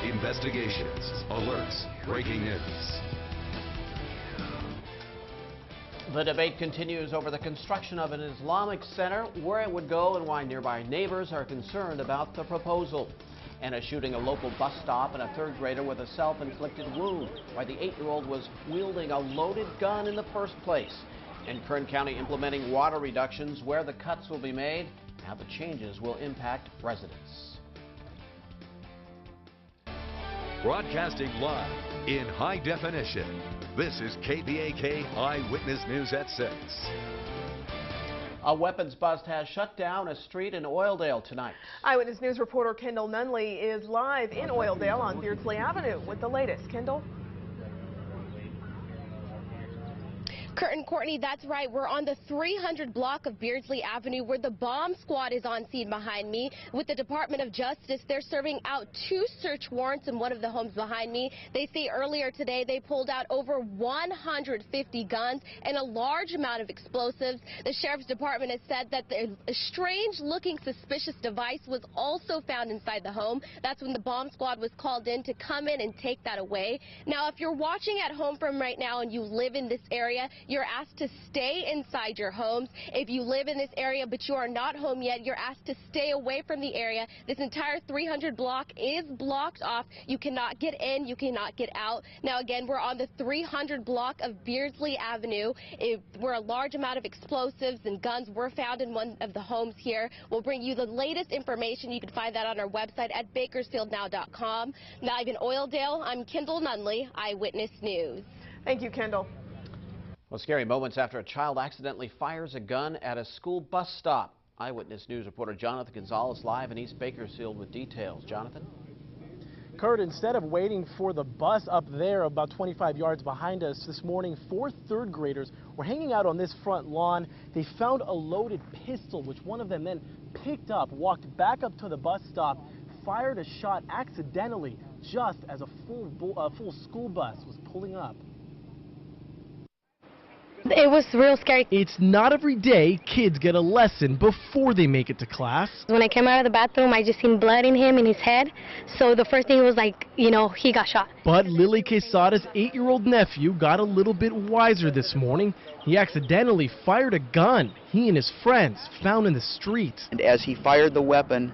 Investigations, alerts, breaking news. The debate continues over the construction of an Islamic center, where it would go and why nearby neighbors are concerned about the proposal. And a shooting a local bus stop and a third grader with a self-inflicted wound, why the 8-year-old was wielding a loaded gun in the first place. And Kern County implementing water reductions, where the cuts will be made, and how the changes will impact residents. Broadcasting live in high definition. This is KVAK Eyewitness News at 6. A weapons bust has shut down a street in Oildale tonight. Eyewitness News reporter Kendall Nunley is live in Oildale on Beardsley Avenue with the latest. Kendall? Kurt and Courtney, that's right. We're on the 300 block of Beardsley Avenue, where the bomb squad is on scene behind me. With the Department of Justice, they're serving out 2 search warrants in one of the homes behind me. They say earlier today they pulled out over 150 guns and a large amount of explosives. The Sheriff's Department has said that a strange-looking suspicious device was also found inside the home. That's when the bomb squad was called in to come in and take that away. Now, if you're watching at home from right now and you live in this area, you're asked to stay inside your homes. If you live in this area but you are not home yet, you're asked to stay away from the area. This entire 300 block is blocked off. You cannot get in, you cannot get out. Now again, we're on the 300 block of Beardsley Avenue, where a large amount of explosives and guns were found in one of the homes here. We'll bring you the latest information. You can find that on our website at bakersfieldnow.com. Live in Oildale, I'm Kendall Nunley, Eyewitness News. Thank you, Kendall. Well, scary moments after a child accidentally fires a gun at a school bus stop. Eyewitness News reporter Jonathan Gonzalez live in East Bakersfield with details. Jonathan? Kurt, instead of waiting for the bus up there about 25 yards behind us this morning, 4 third graders were hanging out on this front lawn. They found a loaded pistol, which one of them then picked up, walked back up to the bus stop, fired a shot accidentally just as a full school bus was pulling up. It was real scary. It's not every day kids get a lesson before they make it to class. When I came out of the bathroom, I just seen blood in him, in his head. So the first thing was like, you know, he got shot. But Lily Quesada's 8-year-old nephew got a little bit wiser this morning. He accidentally fired a gun he and his friends found in the street. And as he fired the weapon,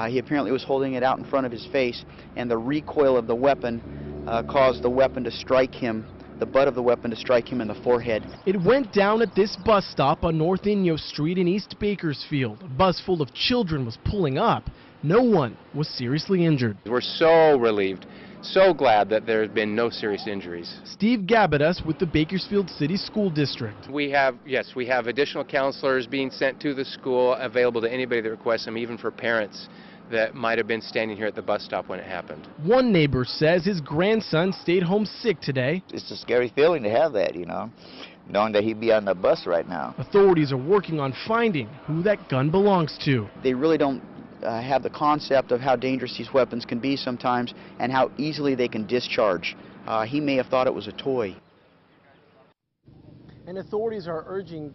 he apparently was holding it out in front of his face, and the recoil of the weapon caused the weapon to strike him. The butt of the weapon to strike him in the forehead. It went down at this bus stop on North Inyo Street in East Bakersfield. A bus full of children was pulling up. No one was seriously injured. We're so relieved, so glad that there have been no serious injuries. Steve Gabadas with the Bakersfield City School District. We have additional counselors being sent to the school, available to anybody that requests them, even for parents that might have been standing here at the bus stop when it happened. One neighbor says his grandson stayed home sick today. It's a scary feeling to have that, you know, knowing that he'd be on the bus right now. Authorities are working on finding who that gun belongs to. They really don't have the concept of how dangerous these weapons can be sometimes and how easily they can discharge. He may have thought it was a toy. And authorities are urging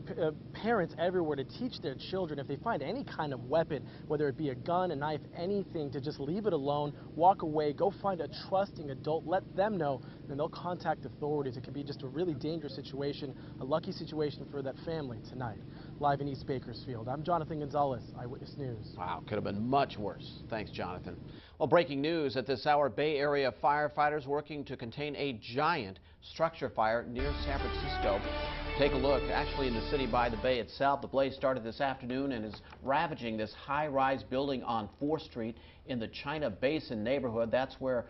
parents everywhere to teach their children, if they find any kind of weapon, whether it be a gun, a knife, anything, to just leave it alone, walk away, go find a trusting adult, let them know, and they'll contact authorities. It can be just a really dangerous situation, a lucky situation for that family tonight. Live in East Bakersfield, I'm Jonathan Gonzalez, Eyewitness News. Wow, could have been much worse. Thanks, Jonathan. Well, breaking news at this hour, Bay Area firefighters working to contain a giant structure fire near San Francisco. Take a look, actually in the city by the bay itself. The blaze started this afternoon and is ravaging this high-rise building on 4th Street in the China Basin neighborhood. That's where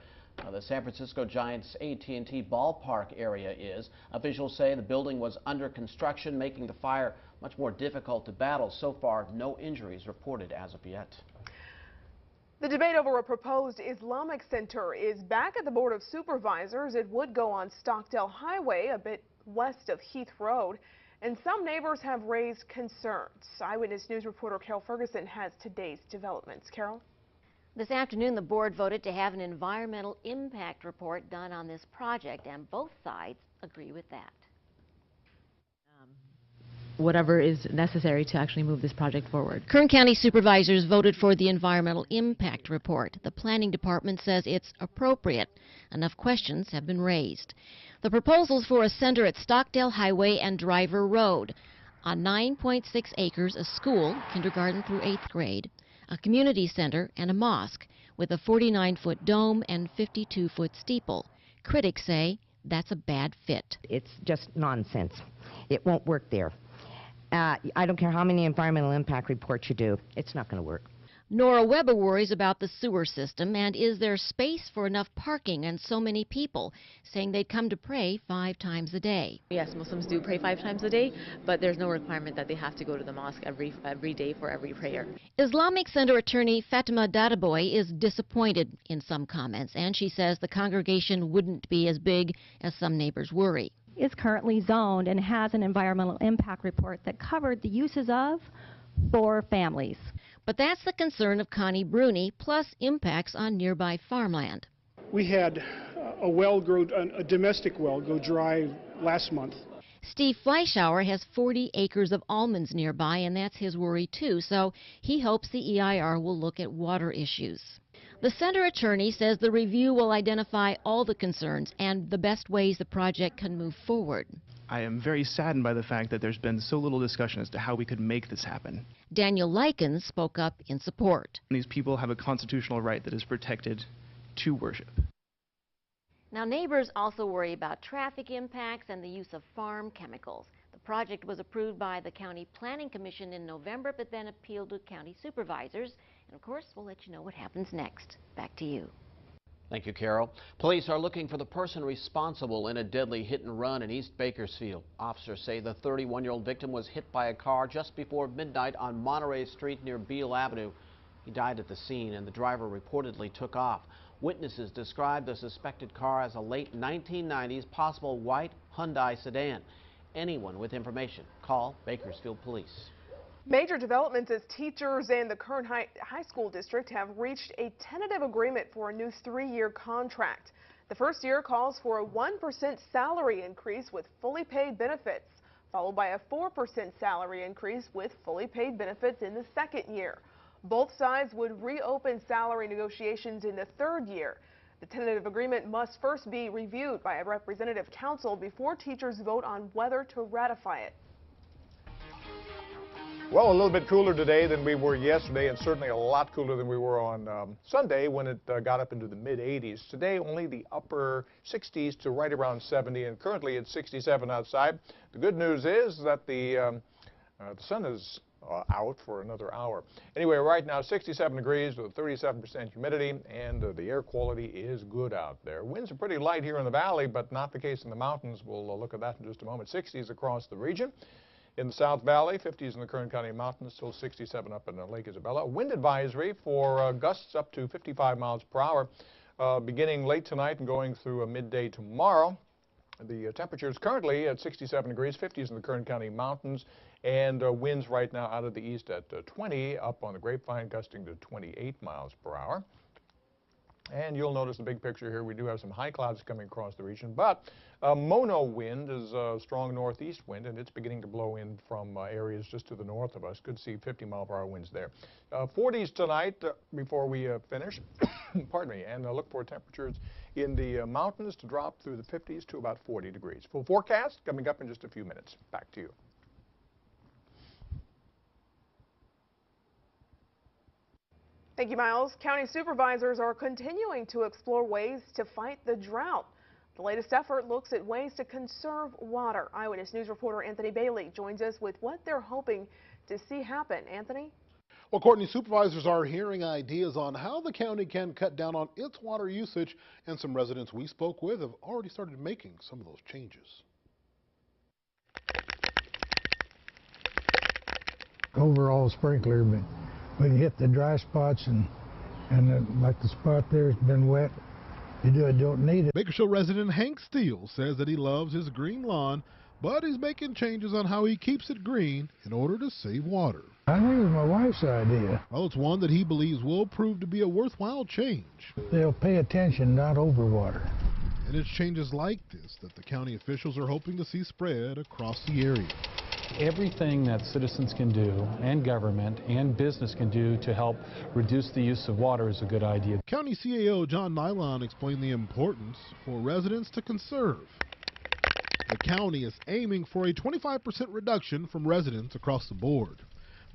the San Francisco Giants AT&T ballpark area is. Officials say the building was under construction, making the fire much more difficult to battle. So far, no injuries reported as of yet. The debate over a proposed Islamic center is back at the Board of Supervisors. It would go on Stockdale Highway, a bit west of Heath Road, and some neighbors have raised concerns. Eyewitness News reporter Carol Ferguson has today's developments. Carol? This afternoon, the board voted to have an environmental impact report done on this project, and both sides agree with that. whatever is necessary to actually move this project forward. Kern County supervisors voted for the environmental impact report. The planning department says it's appropriate. Enough questions have been raised. The proposals for a center at Stockdale Highway and Driver Road. On 9.6 acres, a school, kindergarten through 8th grade, a community center, and a mosque with a 49-foot dome and 52-foot steeple. Critics say that's a bad fit. It's just nonsense. It won't work there. I don't care how many environmental impact reports you do, it's not going to work. Nora Weber worries about the sewer system and is there space for enough parking and so many people, saying they'd come to pray 5 times a day. Yes, Muslims do pray 5 times a day, but there's no requirement that they have to go to the mosque every day for every prayer. Islamic Center attorney Fatima Dadaboy is disappointed in some comments, and she says the congregation wouldn't be as big as some neighbors worry. Is currently zoned and has an environmental impact report that covered the uses of for families. But that's the concern of Connie Bruni, plus impacts on nearby farmland. We had a domestic well go dry last month. Steve Fleischauer has 40 acres of almonds nearby, and that's his worry too, so he hopes the EIR will look at water issues. The center attorney says the review will identify all the concerns and the best ways the project can move forward. I am very saddened by the fact that there's been so little discussion as to how we could make this happen. Daniel Likens spoke up in support. These people have a constitutional right that is protected to worship. Now, neighbors also worry about traffic impacts and the use of farm chemicals. The project was approved by the County Planning Commission in November, but then appealed to county supervisors. And of course, we'll let you know what happens next. Back to you. Thank you, Carol. Police are looking for the person responsible in a deadly hit and run in East Bakersfield. Officers say the 31-year-old victim was hit by a car just before midnight on Monterey Street near Beale Avenue. He died at the scene, and the driver reportedly took off. Witnesses described the suspected car as a late 1990s possible white Hyundai sedan. Anyone with information, call Bakersfield Police. Major developments as teachers and the Kern High School District have reached a tentative agreement for a new 3-year contract. The first year calls for a 1% salary increase with fully paid benefits, followed by a 4% salary increase with fully paid benefits in the second year. Both sides would reopen salary negotiations in the 3rd year. The tentative agreement must first be reviewed by a representative council before teachers vote on whether to ratify it. Well, a little bit cooler today than we were yesterday, and certainly a lot cooler than we were on Sunday when it got up into the mid-80s. Today, only the upper 60s to right around 70, and currently it's 67 outside. The good news is that the sun is out for another hour. Anyway, right now 67 degrees with 37% humidity, and the air quality is good out there. Winds are pretty light here in the valley, but not the case in the mountains. We'll look at that in just a moment. 60s across the region. In the South Valley, 50s in the Kern County Mountains, still 67 up in Lake Isabella. Wind advisory for gusts up to 55 miles per hour beginning late tonight and going through midday tomorrow. The temperature is currently at 67 degrees, 50s in the Kern County Mountains, and winds right now out of the east at 20, up on the Grapevine, gusting to 28 miles per hour. And you'll notice the big picture here. We do have some high clouds coming across the region, but mono wind is a strong northeast wind, and it's beginning to blow in from areas just to the north of us. Good to see 50-mile-per-hour winds there. 40s tonight before we finish, pardon me, and look for temperatures in the mountains to drop through the 50s to about 40 degrees. Full forecast coming up in just a few minutes. Back to you. Thank you, Miles. County supervisors are continuing to explore ways to fight the drought. The latest effort looks at ways to conserve water. Eyewitness News reporter Anthony Bailey joins us with what they're hoping to see happen. Anthony? Well, Courtney, supervisors are hearing ideas on how the county can cut down on its water usage, and some residents we spoke with have already started making some of those changes. Overall sprinkler, but we can hit the dry spots, and like the spot there has been wet. You don't need it. Bakersfield resident Hank Steele says that he loves his green lawn, but he's making changes on how he keeps it green in order to save water. I think it was my wife's idea. Well, it's one that he believes will prove to be a worthwhile change. They'll pay attention, not overwater. And it's changes like this that the county officials are hoping to see spread across the area. Everything that citizens can do, and government and business can do to help reduce the use of water is a good idea. County CAO John Nylon explained the importance for residents to conserve. The county is aiming for a 25% reduction from residents across the board.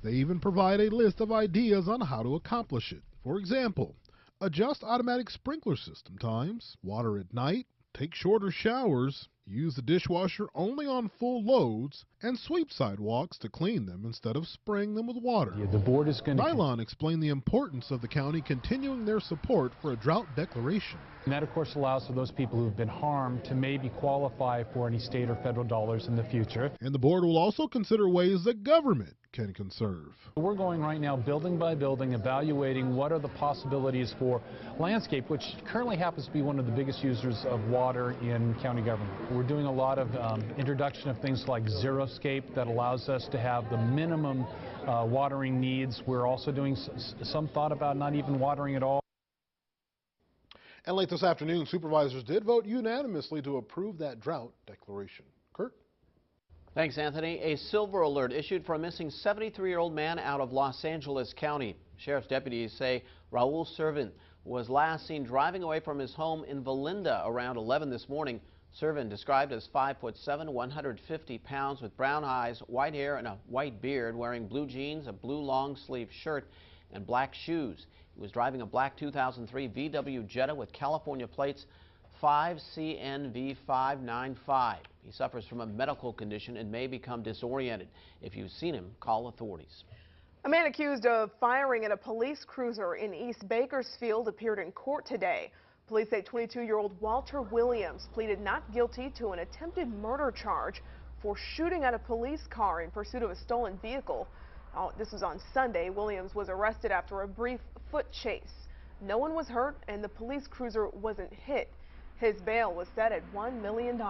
They even provide a list of ideas on how to accomplish it. For example, adjust automatic sprinkler system times, water at night, take shorter showers, use the dishwasher only on full loads, and sweep sidewalks to clean them instead of spraying them with water. The board is going to... Nylon explained the importance of the county continuing their support for a drought declaration. And that, of course, allows for those people who have been harmed to maybe qualify for any state or federal dollars in the future. And the board will also consider ways that government can conserve. We're going right now building by building, evaluating what are the possibilities for landscape, which currently happens to be one of the biggest users of water in county government. We're doing a lot of introduction of things like xeriscape that allows us to have the minimum watering needs. We're also doing some thought about not even watering at all. And late this afternoon, supervisors did vote unanimously to approve that drought declaration. Kurt? Thanks, Anthony. A silver alert issued for a missing 73-year-old man out of Los Angeles County. Sheriff's deputies say Raul Servin was last seen driving away from his home in Valinda around 11 this morning. Servin, described as 5'7", 150 pounds, with brown eyes, white hair, and a white beard, wearing blue jeans, a blue long-sleeve shirt, and black shoes. He was driving a black 2003 VW Jetta with California plates 5CNV595. He suffers from a medical condition and may become disoriented. If you've seen him, call authorities. A man accused of firing at a police cruiser in East Bakersfield appeared in court today. Police say 22-year-old Walter Williams pleaded not guilty to an attempted murder charge for shooting at a police car in pursuit of a stolen vehicle. This was on Sunday. Williams was arrested after a brief foot chase. No one was hurt and the police cruiser wasn't hit. His bail was set at $1 million.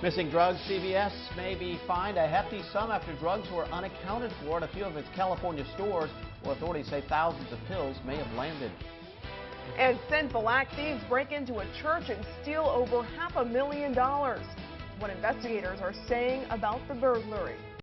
Missing drugs, CVS may be fined a hefty sum after drugs were unaccounted for at a few of its California stores, where authorities say thousands of pills may have landed. And sinful act thieves break into a church and steal over $500,000. What investigators are saying about the burglary.